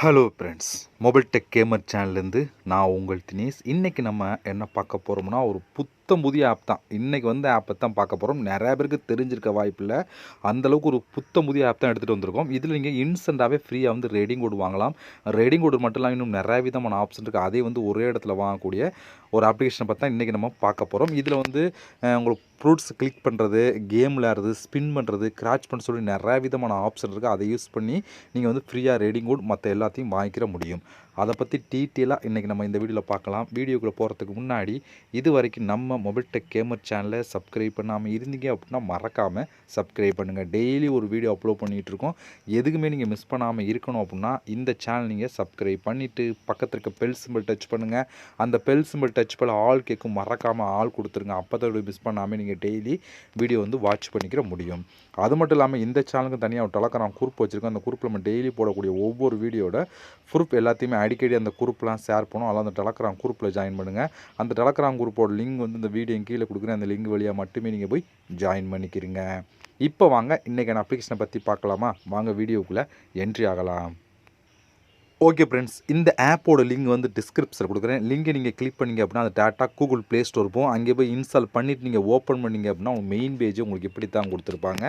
Hello friends, mobile tech gamer சேனல்லேருந்து நான் உங்கள் தினேஷ். இன்றைக்கி நம்ம என்ன பார்க்க போகிறோம்னா, ஒரு புதிய ஆப் தான். இன்றைக்கி ஆப்பை தான் பார்க்க போகிறோம். நிறையா பேருக்கு தெரிஞ்சிருக்க வாய்ப்பில்லை. அந்தளவுக்கு ஒரு புதிய ஆப் தான் எடுத்துகிட்டு வந்திருக்கோம். இதில் நீங்கள் இன்ஸ்டண்ட்டாகவே ஃப்ரீயாக ரேடிங் கோட் வாங்கலாம். ரேடிங் கோடு மட்டும் இல்லாமல் இன்னும் நிறைய விதமான ஆப்ஷன் இருக்குது. அதே ஒரே இடத்துல வாங்கக்கூடிய ஒரு அப்ளிகேஷனை பற்றி தான் இன்றைக்கி நம்ம பார்க்க போகிறோம். இதில் உங்களுக்கு ஃப்ரூட்ஸ் கிளிக் பண்ணுறது, கேம் விளையாடுறது, ஸ்பின் பண்ணுறது, கிராச் பண்ண சொல்லி நிறையா விதமான ஆப்ஷன் இருக்குது. அதை யூஸ் பண்ணி நீங்கள் ஃப்ரீயாக ரேடிங் கோட் மற்ற எல்லாத்தையும் வாங்கிக்கிற முடியும். அதை பற்றி டீட்டெயிலாக இன்றைக்கி நம்ம இந்த வீடியோவில் பார்க்கலாம். வீடியோக்குள்ளே போகிறதுக்கு முன்னாடி இது வரைக்கும் நம்ம மொபைல் டெக் கேமர் சேனலை சப்ஸ்கிரைப் பண்ணாமல் இருந்தீங்க அப்படின்னா மறக்காமல் சப்ஸ்கிரைப் பண்ணுங்கள். டெய்லி ஒரு வீடியோ அப்லோட் பண்ணிகிட்ருக்கோம். எதுக்குமே நீங்கள் மிஸ் பண்ணாமல் இருக்கணும் அப்படின்னா இந்த சேனல் நீங்கள் சப்ஸ்கிரைப் பண்ணிவிட்டு பக்கத்தில் இருக்க பெல் சிம்பிள் டச் பண்ணுங்கள். அந்த பெல் சிம்பிள் டச் பண்ண ஆல் கேட்கும், மறக்காமல் ஆல் கொடுத்துருங்க. அப்போ தான் மிஸ் பண்ணாமல் நீங்கள் டெய்லி வீடியோ வாட்ச் பண்ணிக்கிற முடியும். அது மட்டும் இல்லாமல் இந்த சேனலுக்கு தனியாக ஒரு டெலகிராம் குரூப் வச்சுருக்கோம். அந்த குரூப்பில் நம்ம டெய்லி போடக்கூடிய ஒவ்வொரு வீடியோட ப்ரூஃப் எல்லாத்தையுமே அடிக்கடி அந்த குரூப்லாம் ஷேர் பண்ணும். அதெல்லாம் அந்த டெலகிராம் குரூப்பில் ஜாயின் பண்ணுங்கள். அந்த டெலகிராம் குரூப்போட லிங்க் இந்த வீடியோ கீழே கொடுக்குறேன். அந்த லிங்க் வழியாக மட்டுமே நீங்கள் போய் ஜாயின் பண்ணிக்கிறீங்க. இப்போ வாங்க இன்றைக்கான அப்ளிகேஷனை பற்றி பார்க்கலாமா? வாங்க வீடியோக்குள்ளே என்ட்ரி ஆகலாம். ஓகே ஃப்ரெண்ட்ஸ், இந்த ஆப்போட லிங்க் டிஸ்கிரிப்ஷனில் கொடுக்குறேன். லிங்கை நீங்கள் கிளிக் பண்ணிங்க அப்படின்னா அந்த டேட்டா கூகுள் ப்ளே ஸ்டோர் போகும். அங்கே போய் இன்ஸ்டால் பண்ணிவிட்டு நீங்கள் ஓப்பன் பண்ணிங்க அப்படின்னா மெயின் பேஜ் உங்களுக்கு இப்படி தான் கொடுத்துருப்பாங்க.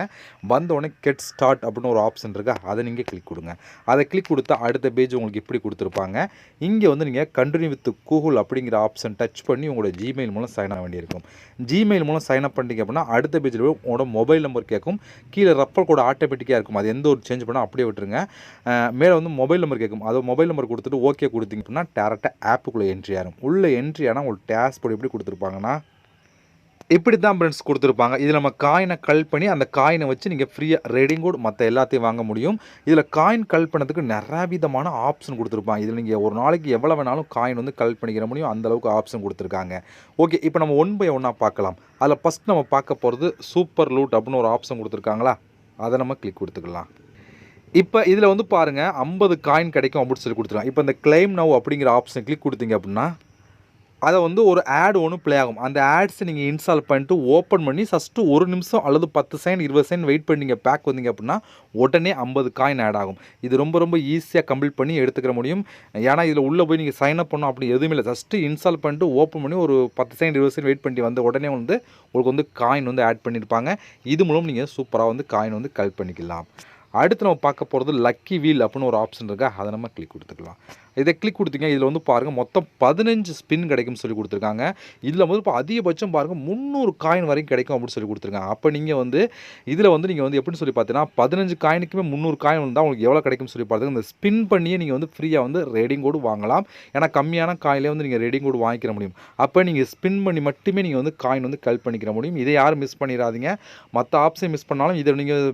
வந்தோடனே கெட் ஸ்டார்ட் அப்படின்னு ஒரு ஆப்ஷன் இருக்கா, அதை நீங்கள் கிளிக் கொடுங்க. அதை கிளிக் கொடுத்தா அடுத்த பேஜ் உங்களுக்கு இப்படி கொடுத்துருப்பாங்க. இங்கே நீங்கள் கண்டினியூ வித் கூகுள் அப்படிங்கிற ஆப்ஷன் டச் பண்ணி உங்களோட ஜிமெயில் மூலம் சைன் ஆக வேண்டியிருக்கும். ஜிமெயில் மூலம் சைன் அப் பண்ணிங்க அப்படின்னா அடுத்த பேஜில் உங்களோட மொபைல் நம்பர் கேட்கும். கீழே ரெஃபர் கோட் ஆட்டோமேட்டிக்காக இருக்கும். அது எந்த ஒரு சேஞ்ச் பண்ணால் அப்படியே விட்டுருங்க. மேலே மொபைல் நம்பர் கேட்கும். அது மொபைல் நம்பர் கொடுத்துட்டு ஓகே கொடுத்தீங்க அப்படின்னா டேரெக்டாக ஆப்புக்குள்ளே என்ட்ரி ஆகும். உள்ளே என்ட்ரி ஆனால் உங்களுக்கு டேஷ்போர்ட் எப்படி கொடுத்துருப்பாங்கன்னா இப்படி தான் ஃப்ரெண்ட்ஸ் கொடுத்துருப்பாங்க. இதில் நம்ம காயினை கல் பண்ணி அந்த காயினை வச்சு நீங்கள் ஃப்ரீயாக ரேடிங் கோட் மற்ற எல்லாத்தையும் வாங்க முடியும். இதில் காயின் கல் பண்ணதுக்கு நிறைய விதமான ஆப்ஷன் கொடுத்துருப்பாங்க. இதில் நீங்கள் ஒரு நாளைக்கு எவ்வளோ வேணாலும் காயின் கல் பண்ணிக்கிற முடியும். அந்தளவுக்கு ஆப்ஷன் கொடுத்துருக்காங்க. ஓகே, இப்போ நம்ம 1 by 1 பார்க்கலாம். அதில் ஃபஸ்ட் நம்ம பார்க்க போகிறது சூப்பர் லூட் அப்படின்னு ஒரு ஆப்ஷன் கொடுத்துருக்காங்களா, அதை நம்ம கிளிக் கொடுத்துக்கலாம். இப்போ இதில் பாருங்கள் 50 காயின் கிடைக்கும் அப்படின்னு சொல்லி கொடுத்துருக்காங்க. இப்போ இந்த கிளைம் நவ் அப்படிங்கிற ஆப்ஷன் கிளிக் கொடுத்தீங்க அப்படின்னா அதை ஒரு ஆட் ஒன்று ப்ளே ஆகும். அந்த ஆட்ஸை நீங்கள் இன்ஸ்டால் பண்ணிட்டு ஓப்பன் பண்ணி ஃபஸ்ட்டு 1 நிமிஷம் அல்லது 10 செகண்ட் 20 செகண்ட் வெயிட் பண்ணி நீங்கள் பேக் வந்தீங்க அப்படின்னா உடனே 50 காயின் ஆட் ஆகும். இது ரொம்ப ஈஸியாக கம்ப்ளீட் பண்ணி எடுத்துக்கிற முடியும். ஏன்னா இதில் உள்ளே போய் நீங்கள் சைன் அப் பண்ணணும் அப்படி எதுவுமே இல்லை. ஃபஸ்ட்டு இன்ஸ்டால் பண்ணிட்டு ஓப்பன் பண்ணி ஒரு 10 செகண்ட் 20 செகண்ட் வெயிட் பண்ணி வந்து உடனே உங்களுக்கு காயின் ஆட் பண்ணியிருப்பாங்க. இது மூலம் நீங்கள் சூப்பராக காயின் கலெக்ட் பண்ணிக்கலாம். அடுத்து நம்ம பார்க்க போகிறது லக்கி வீல் அப்படின்னு ஒரு ஆப்ஷன் இருக்கா, அதை நம்ம கிளிக் கொடுத்துக்கலாம். இதை கிளிக் கொடுத்தீங்க, இதில் பாருங்கள் மொத்தம் 15 ஸ்பின் கிடைக்கும்னு சொல்லி கொடுத்துருக்காங்க. இதில் இப்போ அதிகபட்சம் பாருங்கள் 300 காயின் வரைக்கும் கிடைக்கும் அப்படின்னு சொல்லி கொடுத்துருக்காங்க. அப்போ நீங்கள் இதில் நீங்கள் எப்படின்னு சொல்லி பார்த்தீங்கன்னா 15 காயினுக்குமே 300 காயின் வந்தால் உங்களுக்கு எவ்வளோ கிடைக்கும்னு சொல்லி பார்த்தீங்கன்னா இந்த ஸ்பின் பண்ணியே நீங்கள் ஃப்ரீயாக ரேடிங் கோடு வாங்கலாம். ஏன்னா கம்மியான காயிலே நீங்கள் ரேடிங் கோடு வாங்கிக்கிற முடியும். அப்போ நீங்கள் ஸ்பின் பண்ணி மட்டுமே நீங்கள் காயின் கலெக்ட் பண்ணிக்கிற முடியும். இதை யாரும் மிஸ் பண்ணிடாதீங்க. மற்ற ஆப்ஷன் மிஸ் பண்ணாலும் இதை நீங்கள்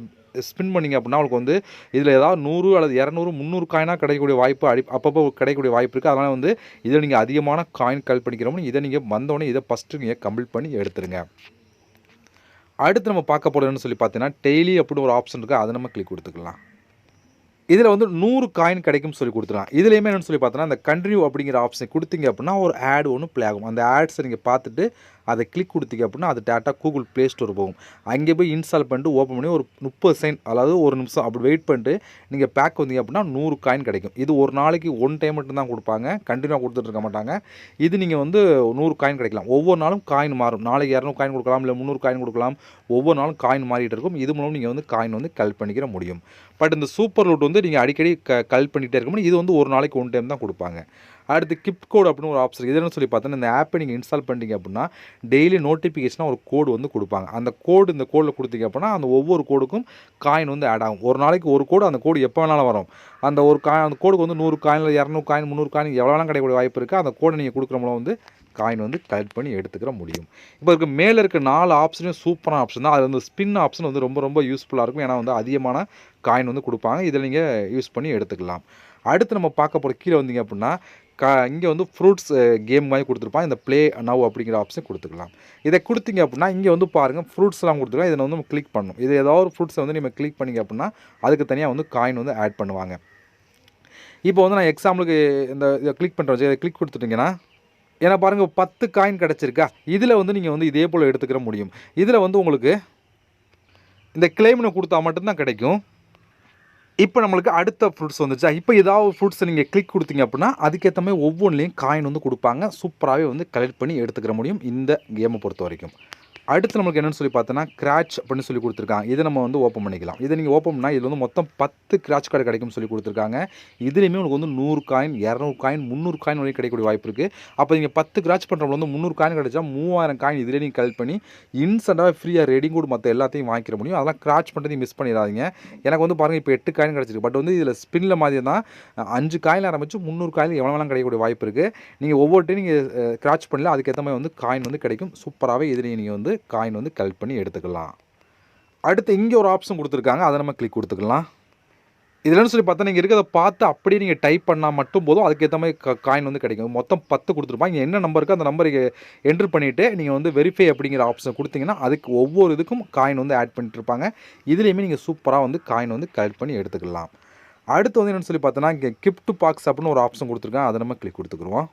ஸ்பின் பண்ணிங்க அப்படின்னா உங்களுக்கு இதில் ஏதாவது 100 அல்லது 200 300 காயினாக கிடைக்கக்கூடிய வாய்ப்பு அப்பப்போ கிடைக்கக்கூடிய வாய்ப்பு இருக்குது. அதனால் இதில் நீங்கள் அதிகமான காயின் கலெக்ட் பண்ணிக்கிறோம். இதை நீங்கள் வந்தோடனே இதை ஃபஸ்ட்டு நீங்கள் கம்ப்ளீட் பண்ணி எடுத்துருங்க. அடுத்து நம்ம பார்க்க போகிறதுன்னு சொல்லி பார்த்தீங்கன்னா டெய்லி அப்படின்னு ஒரு ஆப்ஷன் இருக்குது, அதை நம்ம கிளிக் கொடுத்துக்கலாம். இதில் 100 காயின் கிடைக்கும் சொல்லி கொடுத்துருவாங்க. இதுலேயுமே என்னென்னு சொல்லி பார்த்தோன்னா இந்த கண்டினியூ அப்படிங்கிற ஆப்ஷன் கொடுத்தீங்க அப்படின்னா ஒரு ஆட் ஒன்று ப்ளே ஆகும். அந்த ஆட்ஸை நீங்கள் பார்த்துட்டு அதை கிளிக் கொடுத்தீங்க அப்படின்னா அது டேட்டா கூகுள் ப்ளே ஸ்டோர் போகும். அங்கே போய் இன்ஸ்டால் பண்ணிட்டு ஓப்பன் பண்ணி ஒரு 30 செகண்ட் அதாவது 1 நிமிஷம் அப்படி வெயிட் பண்ணிட்டு நீங்கள் பேக் வந்தீங்க அப்படின்னா 100 காயின் கிடைக்கும். இது ஒரு நாளைக்கு 1 டைம் மட்டும் தான் கொடுப்பாங்க, கண்டினியூவாக கொடுத்துட்டு இருக்க மாட்டாங்க. இது நீங்கள் 100 காயின் கிடைக்கலாம். ஒவ்வொரு நாளும் காயின் மாறும். நாளைக்கு 200 காயின் கொடுக்கலாம், இல்லை 300 காயின் கொடுக்கலாம். ஒவ்வொரு நாளும் காயின் மாறிட்டு இருக்கும். இது மூலம் நீங்கள் காயின் கலெக்ட் பண்ணிக்கிற முடியும். பட் இந்த சூப்பர் லூட் நீங்கள் அடிக்கடி கலெக்ட் பண்ணிகிட்டே இருக்க முடியும். இது ஒரு நாளைக்கு 1 டைம் தான் கொடுப்பாங்க. அடுத்து கிஃப்ட் கோட் அப்படின்னு ஒரு ஆப்ஷன். இதுன்னு சொல்லி பார்த்தோன்னா இந்த ஆப்பை நீங்கள் இன்ஸ்டால் பண்ணிட்டீங்க அப்படின்னா டெய்லி நோட்டிஃபிகேஷனாக ஒரு கோடு கொடுப்பாங்க. அந்த கோடு இந்த கோடில் கொடுத்தீங்க அப்படின்னா அந்த ஒவ்வொரு கோடுக்கும் காயின் ஆட் ஆகும். ஒரு நாளைக்கு ஒரு கோடு, அந்த கோடு எப்போ வேணாலும் வரும். அந்த ஒரு அந்த கோடுக்கு 100 காயின், 200 காயின், 300 காயின் எவ்வளோ வேணாலும் கிடைக்கக்கூடிய வாய்ப்பு இருக்குது. அந்த கோடை நீங்கள் கொடுக்குற மூலம் காயின் கலெக்ட் பண்ணி எடுத்துக்கிற முடியும். இப்போ இருக்க மேலே இருக்க 4 ஆப்ஷனும் சூப்பரான ஆப்ஷன் தான். அது ஸ்பின் ஆப்ஷன் ரொம்ப யூஸ்ஃபுல்லாக இருக்கும். ஏன்னா அதிகமான காயின் கொடுப்பாங்க. இதில் நீங்கள் யூஸ் பண்ணி எடுத்துக்கலாம். அடுத்து நம்ம பார்க்க போகிற கீழே வந்தீங்க அப்படின்னா இங்கே ஃப்ரூட்ஸ் கேம் மாதிரி கொடுத்துருப்பாங்க. இந்த ப்ளே நவ் அப்படிங்கிற ஆப்ஷன் கொடுத்துக்கலாம். இதை கொடுத்தீங்க அப்படின்னா இங்கே பாருங்கள் ஃப்ரூட்ஸ்லாம் கொடுத்துருக்காங்க. இதை நம்ம கிளிக் பண்ணணும். இது ஏதாவது ஒரு ஃப்ரூட்ஸை நீங்கள் கிளிக் பண்ணிங்க அப்படின்னா அதுக்கு தனியாக காயின் ஆட் பண்ணுவாங்க. இப்போ நான் எக்ஸாம்பிளுக்கு இதை கிளிக் பண்ணுறோம். இதை கிளிக் கொடுத்துட்டிங்கன்னா ஏன்னா பாருங்கள் 10 காயின் கிடச்சிருக்கா. இதில் நீங்கள் இதே போல் எடுத்துக்கிற முடியும். இதில் உங்களுக்கு இந்த கிளைம்னு கொடுத்தா மட்டும்தான் கிடைக்கும். இப்போ நம்மளுக்கு அடுத்த ஃப்ரூட்ஸ் வந்துச்சா, இப்போ ஏதாவது ஃப்ரூட்ஸை நீங்கள் கிளிக் கொடுத்தீங்க அப்படின்னா, அதுக்கேற்ற மாதிரி ஒவ்வொன்றிலையும் காயின் வந்து கொடுப்பாங்க. சூப்பராகவே வந்து கலெக்ட் பண்ணி எடுத்துக்கிற முடியும் இந்த கேமை பொறுத்த வரைக்கும். அடுத்து நமக்கு என்னென்னு சொல்லி பார்த்தோன்னா, கிராட்ச் அப்படின்னு சொல்லி கொடுத்துருக்காங்க. இதை நம்ம வந்து ஓப்பன் பண்ணிக்கலாம். இதை நீங்கள் ஓப்பன் பண்ணால் இதில் வந்து மொத்தம் 10 கிராட்ச் கார்டு கிடைக்கும்னு சொல்லி கொடுத்துருக்காங்க. இதுலேயுமே உங்களுக்கு வந்து 100 காயின், 200 காயின், 300 காயின் வரைக்கும் கிடைக்கக்கூடிய வாய்ப்பு இருக்குது. அப்போ நீங்கள் 10 கிராட்ச் பண்ணுறவங்க வந்து 300 காயின் கிடைச்சா 3000 காயின் இதிலே நீங்கள் கலெக்ட் பண்ணி இன்ஸ்டண்ட்டாக ஃப்ரீயாக ரெடிங் கூட மற்ற எல்லாத்தையும் வாங்கிக்கிற முடியும். அதெல்லாம் கிராட்ச் பண்ணுறதையும் மிஸ் பண்ணிடாதீங்க. எனக்கு வந்து பாருங்கள் இப்போ 8 காயின் கிடச்சிருக்கு. பட் வந்து இதில் ஸ்பின்னில் மாதிரி தான் 5 காயின் ஆரம்பிச்சு 300 காயின் எவ்வளோ வேணாலும் கிடைக்கக்கூடிய வாய்ப்பு இருக்குது. நீங்கள் ஒவ்வொரு டைம் நீங்கள் கிராட்ச் பண்ணல அதுக்கேற்ற மாதிரி வந்து காயின் வந்து கிடைக்கும். சூப்பராகவே இதுலேயும் நீங்கள் வந்து காயின் வந்து கலெக்ட் பண்ணி எடுத்துக்கலாம். அடுத்து இங்கே ஒரு ஆப்ஷன் கொடுத்துருக்காங்க. அதை நம்ம கிளிக் கொடுத்துக்கலாம். இதுலன்னு சொல்லி பார்த்தா நீங்கள் இருக்கிறத பார்த்து அப்படியே நீங்கள் டைப் பண்ணால் மட்டும் போதும். அதுக்கேற்ற மாதிரி காயின் வந்து கிடைக்கும். மொத்தம் 10 கொடுத்துருப்பாங்க. இங்கே என்ன நம்பருக்கு அந்த நம்பருக்கு என்ட்ரு பண்ணிவிட்டு நீங்கள் வந்து வெரிஃபை அப்படிங்கிற ஆப்ஷன் கொடுத்தீங்கன்னா அதுக்கு ஒவ்வொரு இதுக்கும் காயின் வந்து ஆட் பண்ணிட்டுருப்பாங்க. இதுலேயுமே நீங்கள் சூப்பராக வந்து காயின் வந்து கலெக்ட் பண்ணி எடுத்துக்கலாம். அடுத்து வந்து என்னென்னு சொல்லி பார்த்தோன்னா இங்கே கிஃப்ட் பாக்ஸ் அப்படின்னு ஒரு ஆப்ஷன் கொடுத்துருக்காங்க. அதை நம்ம கிளிக் கொடுத்துக்குருவோம்.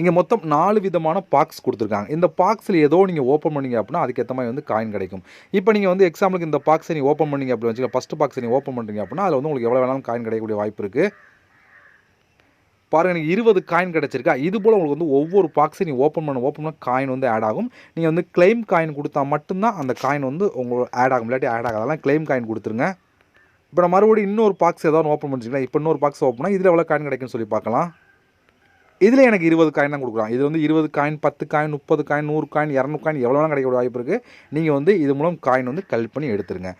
இங்கே மொத்தம் 4 விதமான பாக்ஸ் கொடுத்துருக்காங்க. இந்த பாக்ஸில் ஏதோ நீங்கள் ஓப்பன் பண்ணிங்க அப்படின்னா அதுக்கேற்ற மாதிரி வந்து காயின் கிடைக்கும். இப்போ நீங்கள் வந்து எக்ஸாம்பிளுக்கு இந்த பாக்ஸை நீங்கள் ஓப்பன் பண்ணிங்க அப்படின்னு வச்சுக்கோங்க. ஃபஸ்ட்டு பாக்ஸை நீங்கள் ஓப்பன் பண்ணுறீங்க அப்படின்னா அதில் வந்து உங்களுக்கு எவ்வளோ வேணாலும் காயின் கிடைக்கக்கூடிய வாய்ப்பு இருக்குது. பாருங்கள் எனக்கு 20 காயின் கிடச்சிருக்கா. இது போல் உங்களுக்கு வந்து ஒவ்வொரு பாக்ஸையும் நீங்கள் ஓப்பன் பண்ண காயின் வந்து ஆட் ஆகும். நீங்கள் வந்து கிளைம் காயின் கொடுத்தா மட்டும்தான் அந்த காயின் வந்து உங்களுக்கு ஆட் ஆகும். இல்லாட்டி ஆட் ஆகாது. அதெல்லாம் கிளைம் காயின் கொடுத்துருங்க. இப்போ நான் மறுபடியும் இன்னொரு பாக்ஸ் ஏதாவது ஓப்பன் பண்ணிச்சிங்களா. இப்போ இன்னொரு பாக்ஸ் ஓப்பன் பண்ணால் இதில் எவ்வளோ காயின் கிடைக்குன்னு சொல்லி பார்க்கலாம். இதில் எனக்கு 20 காயின் தான் கொடுக்குறான். இது வந்து 20 coin, 10 coin, 30 coin, 100 coin, 200 coin எவ்வளோ வேணாலும் கிடைக்கக்கூடிய வாய்ப்பு இருக்குது. நீங்கள் வந்து இது மூலம் காயின் வந்து கலெக்ட் பண்ணி எடுத்துருங்க.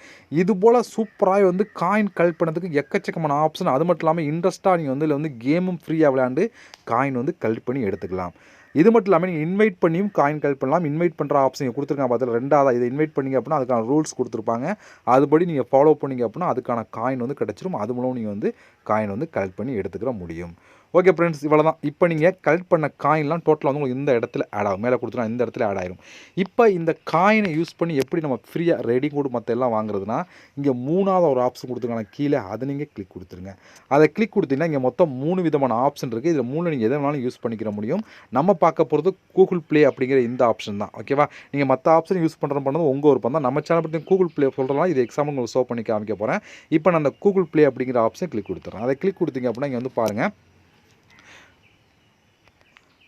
இது போல் சூப்பராக வந்து காயின் கலெக்ட் பண்ணுறதுக்கு எக்கச்சக்கமான ஆப்ஷன். அது மட்டும் இல்லாமல் இன்ட்ரெஸ்ட்டாக நீங்கள் வந்து இதில் வந்து கேமும் ஃப்ரீயாக விளையாண்டு காயின் வந்து கலெக்ட் பண்ணி எடுத்துக்கலாம். இது மட்டும் இல்லாமல் நீங்கள் இன்வைட் பண்ணியும் காயின் கலெக்ட் பண்ணலாம். இன்வைட் பண்ணுற ஆப்ஷன் கொடுத்துருக்காங்க பார்த்தா ரெண்டாவது இதை இன்வைட் பண்ணிங்க அப்படின்னா அதுக்கான ரூல்ஸ் கொடுத்துருப்பாங்க. அதுபடி நீங்கள் ஃபாலோ பண்ணிங்க அப்படின்னா அதுக்கான காயின் வந்து கிடச்சிரும். அது மூலம் நீங்கள் வந்து காயின் வந்து கலெக்ட் பண்ணி எடுத்துக்கிற முடியும். ஓகே ஃப்ரெண்ட்ஸ், இவ்வளோ தான். இப்போ நீங்கள் கலெக்ட் பண்ண காயின்லாம் டோட்டலாக வந்து உங்களுக்கு இந்த இடத்துல ஆட் ஆகும். மேலே கொடுத்துனா இந்த இடத்துல ஆட் ஆயிரும். இப்போ இந்த காயினை யூஸ் பண்ணி எப்படி நம்ம ஃப்ரீயாக ரெடி கோட் மற்ற எல்லாம் வாங்குறதுனா இங்கே 3வது ஒரு ஆப்ஷன் கொடுத்துருக்காங்க கீழே. அதை நீங்கள் கிளிக் கொடுத்துருங்க. அதை கிளிக் கொடுத்தீங்கன்னா இங்கே மொத்தம் 3 விதமான ஆப்ஷன் இருக்குது. இதில் 3 நீங்கள் எதை வேணாலும் யூஸ் பண்ணிக்கிற முடியும். நம்ம பார்க்க போகிறது கூகுள் ப்ளே அப்படிங்கிற இந்த ஆப்ஷன் தான். ஓகேவா? நீங்கள் மற்ற ஆப்ஷன் யூஸ் பண்ணுறது உங்கள் விருப்பம் தான். நம்ம சேனல் பற்றி கூகுள் ப்ளே சொல்கிறதுனால இது எக்ஸாம்பிள் உங்களுக்கு ஷோ பண்ணி காமிக்க போகிறேன். இப்போ நான் அந்த கூகுள் ப்ளே அப்படிங்கிற ஆப்ஷன் கிளிக் கொடுத்துறேன். அதை கிளிக் கொடுத்தீங்க அப்படின்னா இங்கே வந்து பாருங்கள்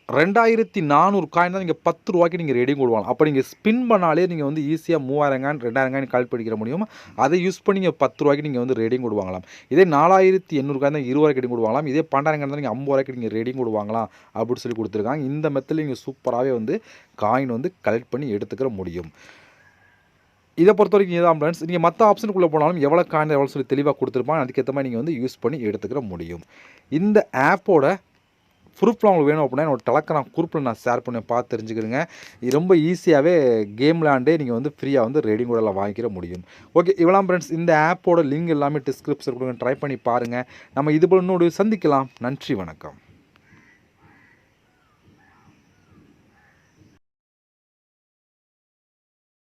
2400 காயின் தான் நீங்கள் 10 ரூபாய்க்கு நீங்கள் ரெடி கொடுவாங்க. அப்போ நீங்கள் ஸ்பின் பண்ணாலே நீங்கள் வந்து ஈஸியாக 3000 காயின் 2000 காயின் கால் பண்ணிக்கிற முடியும். அதை யூஸ் பண்ணி நீங்கள் 10 ரூபாய்க்கு நீங்கள் வந்து ரெடிங் கொடுவாங்களாம். இதே 4800 காயின் தான் 20 ரூபாய்க்கு ரெடி கொடுவாங்களாம். இதே 12000 காயின் தான் நீங்கள் 50 ரூபாய்க்கு நீங்கள் ரெடிங் கொடுவாங்களாம் அப்படின்னு சொல்லி கொடுத்துருக்காங்க. இந்த மெத்தடில் நீங்கள் சூப்பராகவே வந்து காயின் வந்து கலெக்ட் பண்ணி எடுத்துக்கிற முடியும். இதை பொறுத்த வரைக்கும் இதான் ஃப்ரெண்ட்ஸ். நீங்கள் மற்ற ஆப்ஷனுக்குள்ளே போனாலும் எவ்வளோ காயின் எவ்வளோ சொல்லி தெளிவாக கொடுத்துருப்பாங்க. அதுக்கேற்ற மாதிரி நீங்கள் வந்து யூஸ் பண்ணி எடுத்துக்கிற முடியும். இந்த ஆப்போட ப்ரூஃப்லாம் உங்களுக்கு வேணும் அப்படின்னா என்னோட டெலகிராம் குரூப்பில் நான் ஷேர் பண்ணி பார்த்து தெரிஞ்சுக்கிறேங்க. இது ரொம்ப ஈஸியாகவே கேம் விளாண்டே நீங்கள் வந்து ஃப்ரீயாக வந்து ரெடிங் கூட எல்லாம் வாங்கிக்கிற முடியும். ஓகே, இவ்வளோ ஃப்ரெண்ட்ஸ். இந்த ஆப்போட லிங்க் எல்லாமே டிஸ்கிரிப்ஷன் கொடுங்க. ட்ரை பண்ணி பாருங்கள். நம்ம இது போல் இன்னொரு சந்திக்கலாம். நன்றி, வணக்கம்.